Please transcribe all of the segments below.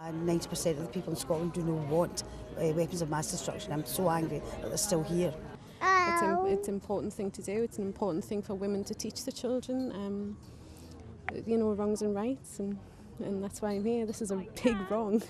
And 90% of the people in Scotland do not want weapons of mass destruction. I'm so angry that they're still here. It's an important thing to do. It's an important thing for women to teach the children, you know, wrongs and rights, and that's why I'm here. This is a big wrong.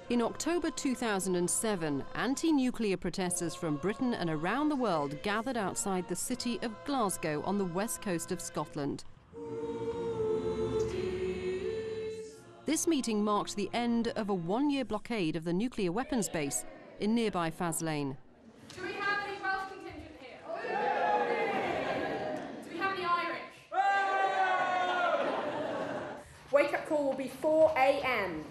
In October 2007, anti-nuclear protesters from Britain and around the world gathered outside the city of Glasgow on the west coast of Scotland. This meeting marked the end of a one-year blockade of the nuclear weapons base in nearby Faslane. Do we have any Welsh contingent here? Do we have any Irish? Wake-up call will be 4 a.m.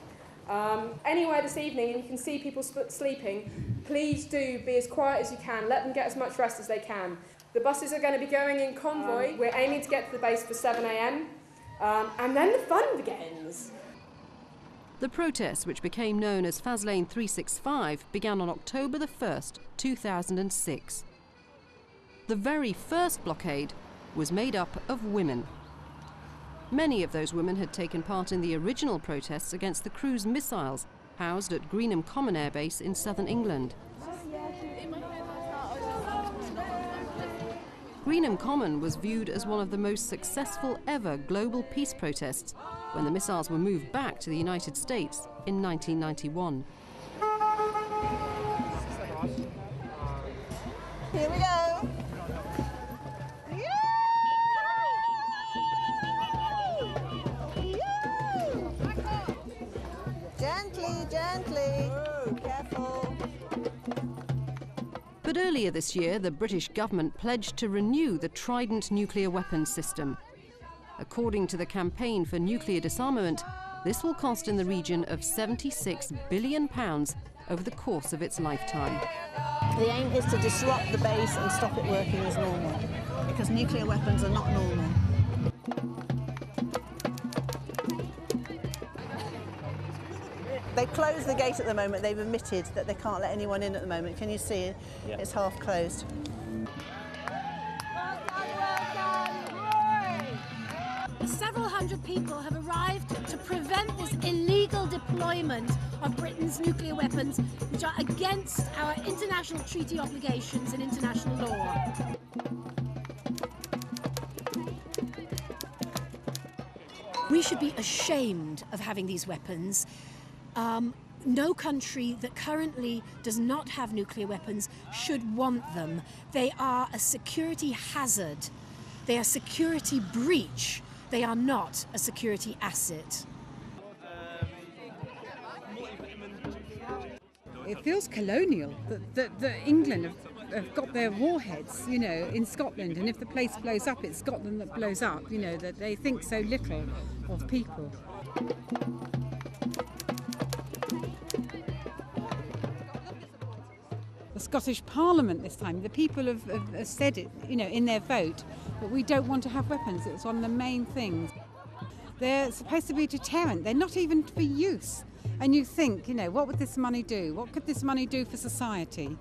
Anywhere this evening, and you can see people sleeping, please do be as quiet as you can. Let them get as much rest as they can. The buses are going to be going in convoy. We're aiming to get to the base for 7 a.m. And then the fun begins. The protests, which became known as Faslane 365, began on October the 1st, 2006. The very first blockade was made up of women. Many of those women had taken part in the original protests against the cruise missiles housed at Greenham Common Air Base in southern England. Greenham Common was viewed as one of the most successful ever global peace protests when the missiles were moved back to the United States in 1991. Here we go. Gently, gently. Careful. But earlier this year, the British government pledged to renew the Trident nuclear weapons system. According to the Campaign for Nuclear Disarmament, this will cost in the region of £76 billion over the course of its lifetime. The aim is to disrupt the base and stop it working as normal, because nuclear weapons are not normal. They closed the gate at the moment. They've admitted that they can't let anyone in at the moment. Can you see it? Yeah. It's half closed. Several hundred people have arrived to prevent this illegal deployment of Britain's nuclear weapons, which are against our international treaty obligations and international law. We should be ashamed of having these weapons. No country that currently does not have nuclear weapons should want them. They are a security hazard. They are a security breach. They are not a security asset. It feels colonial that England have got their warheads, you know, in Scotland, and if the place blows up, it's Scotland that blows up, you know, that they think so little of people. The Scottish Parliament this time, the people have said it, you know, in their vote, that we don't want to have weapons. It's one of the main things. They're supposed to be a deterrent. They're not even for use. And you think, you know, what would this money do? What could this money do for society?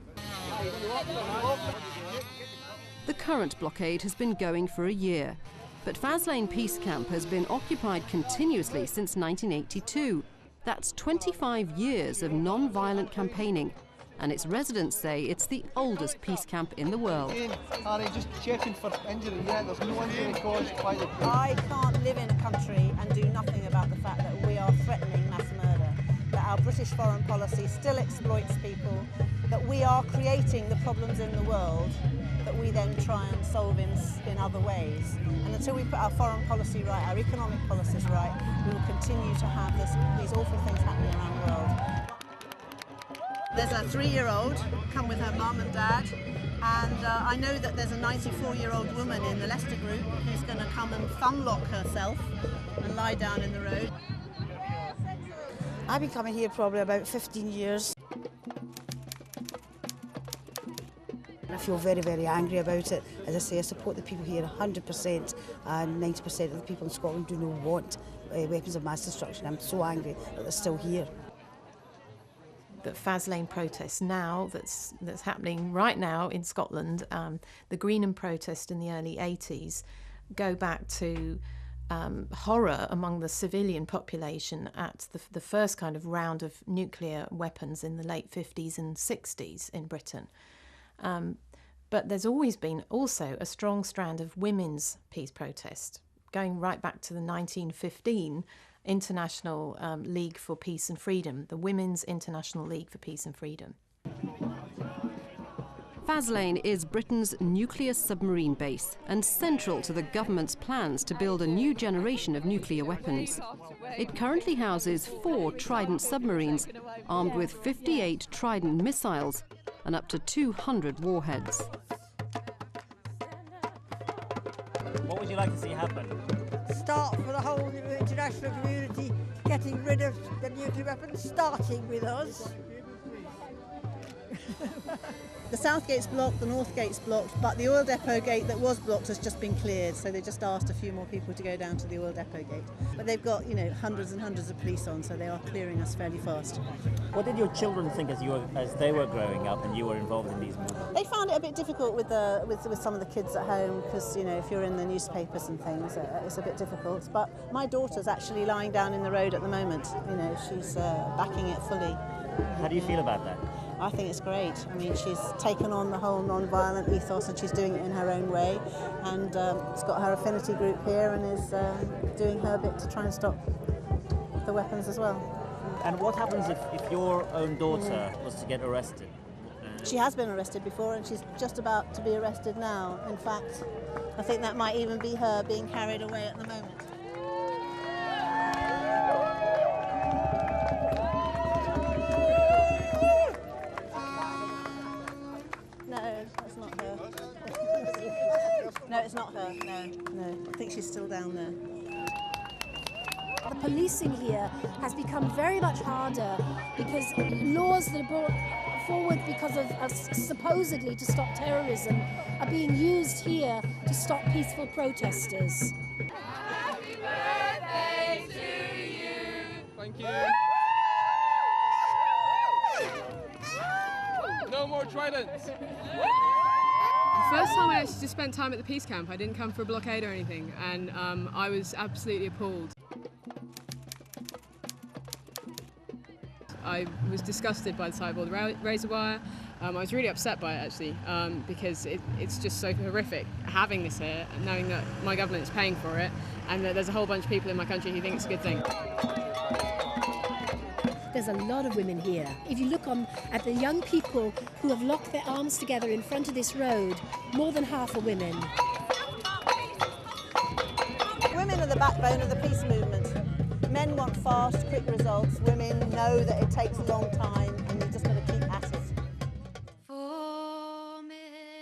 The current blockade has been going for a year, but Faslane Peace Camp has been occupied continuously since 1982. That's 25 years of non-violent campaigning, and its residents say it's the oldest peace camp in the world. Harry, just checking for injury. Yeah, there's no injury caused by the... I can't live in a country and do nothing about the fact that we are threatening mass murder, that our British foreign policy still exploits people, that we are creating the problems in the world that we then try and solve in other ways. And until we put our foreign policy right, our economic policies right, we will continue to have these awful things happening around the world. There's a 3-year-old come with her mum and dad, and I know that there's a 94-year-old woman in the Leicester group who's going to come and thumb lock herself and lie down in the road. I've been coming here probably about 15 years. I feel very, very angry about it. As I say, I support the people here 100%, and 90% of the people in Scotland do not want weapons of mass destruction. I'm so angry that they're still here. The Faslane protest now, that's happening right now in Scotland, the Greenham protest in the early 80s, go back to horror among the civilian population at the first kind of round of nuclear weapons in the late 50s and 60s in Britain. But there's always been also a strong strand of women's peace protest, going right back to the 1915 International League for Peace and Freedom, the Women's International League for Peace and Freedom. Faslane is Britain's nuclear submarine base and central to the government's plans to build a new generation of nuclear weapons. It currently houses 4 Trident submarines armed with 58 Trident missiles and up to 200 warheads. What would you like to see happen? Start for the whole international community getting rid of the nuclear weapons, starting with us. The south gate's blocked, the north gate's blocked, but the oil depot gate that was blocked has just been cleared, so they just asked a few more people to go down to the oil depot gate. But they've got, hundreds and hundreds of police on, so they are clearing us fairly fast. What did your children think as they were growing up and you were involved in these movements? They found it a bit difficult with some of the kids at home because, if you're in the newspapers and things, it's a bit difficult. But my daughter's actually lying down in the road at the moment. She's backing it fully. How do you feel about that? I think it's great. I mean, she's taken on the whole non-violent ethos and she's doing it in her own way. And it's got her affinity group here and is doing her bit to try and stop the weapons as well. And what happens if your own daughter was to get arrested? She has been arrested before and she's just about to be arrested now. In fact, I think that might even be her being carried away at the moment. No, it's not her. No. I think she's still down there. The policing here has become very much harder because laws that are brought forward because of supposedly to stop terrorism are being used here to stop peaceful protesters. Happy birthday to you. Thank you. No more tridents. The first time I actually just spent time at the peace camp, I didn't come for a blockade or anything, and I was absolutely appalled. I was disgusted by the sight of all the razor wire. I was really upset by it actually, because it's just so horrific having this here, and knowing that my government is paying for it, and that there's a whole bunch of people in my country who think it's a good thing. There's a lot of women here. If you look at the young people who have locked their arms together in front of this road, more than half are women. Women are the backbone of the peace movement. Men want fast, quick results. Women know that it takes a long time and you've just got to keep at it.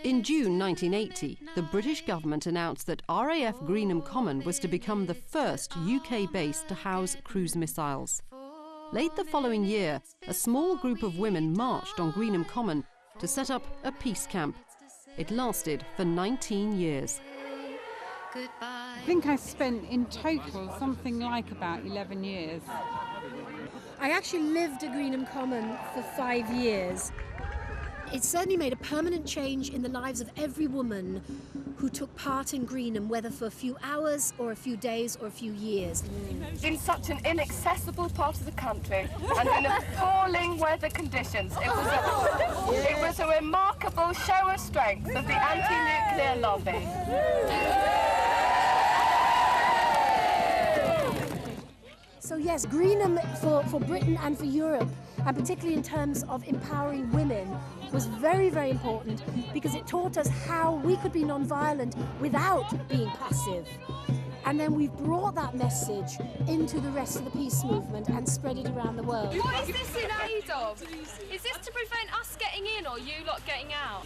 In June 1980, the British government announced that RAF Greenham Common was to become the first UK base to house cruise missiles. Late the following year, a small group of women marched on Greenham Common to set up a peace camp. It lasted for 19 years. I think I spent in total something like about 11 years. I actually lived at Greenham Common for 5 years. It certainly made a permanent change in the lives of every woman who took part in Greenham, whether for a few hours or a few days or a few years. In such an inaccessible part of the country and in appalling weather conditions, it was a remarkable show of strength of the anti-nuclear lobby. So yes, Greenham for Britain and for Europe, and particularly in terms of empowering women, was very, very important because it taught us how we could be non-violent without being passive. And then we've brought that message into the rest of the peace movement and spread it around the world. What is this in aid of? Is this to prevent us getting in or you lot getting out?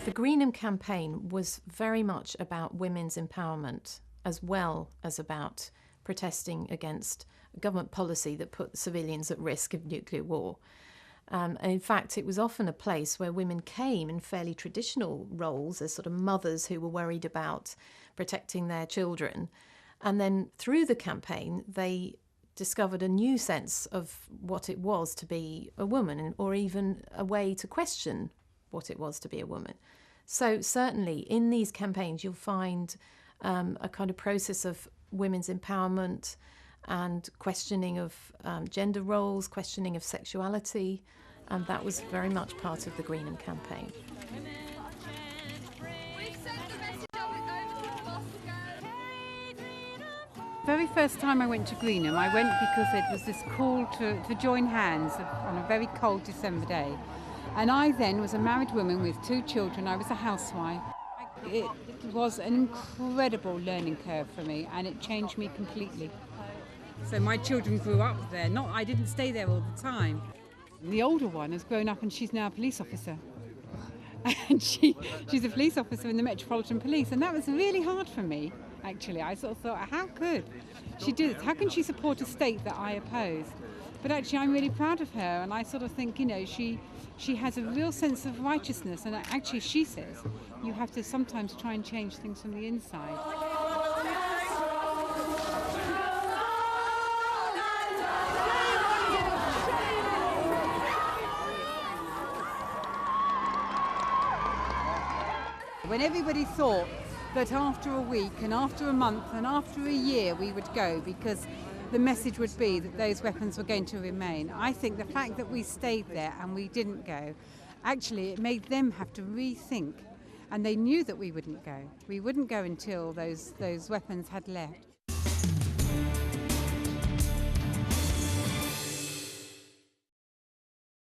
The Greenham campaign was very much about women's empowerment as well as about protesting against government policy that put civilians at risk of nuclear war. And in fact, it was often a place where women came in fairly traditional roles as sort of mothers who were worried about protecting their children. And then through the campaign, they discovered a new sense of what it was to be a woman, or even a way to question what it was to be a woman. So certainly in these campaigns, you'll find a kind of process of women's empowerment and questioning of gender roles, questioning of sexuality, and that was very much part of the Greenham campaign. Very first time I went to Greenham, I went because it was this call to join hands on a very cold December day. And I then was a married woman with 2 children. I was a housewife. It was an incredible learning curve for me, and it changed me completely. So my children grew up there. I didn't stay there all the time. The older one has grown up and she's now a police officer. And she's a police officer in the Metropolitan Police, and that was really hard for me, actually. I sort of thought, how could she do this? How can she support a state that I oppose? But actually, I'm really proud of her, and I sort of think, she has a real sense of righteousness, and actually she says you have to sometimes try and change things from the inside. When everybody thought that after a week and after a month and after a year we would go because the message would be that those weapons were going to remain, I think the fact that we stayed there and we didn't go, actually it made them have to rethink, and they knew that we wouldn't go. We wouldn't go until those weapons had left.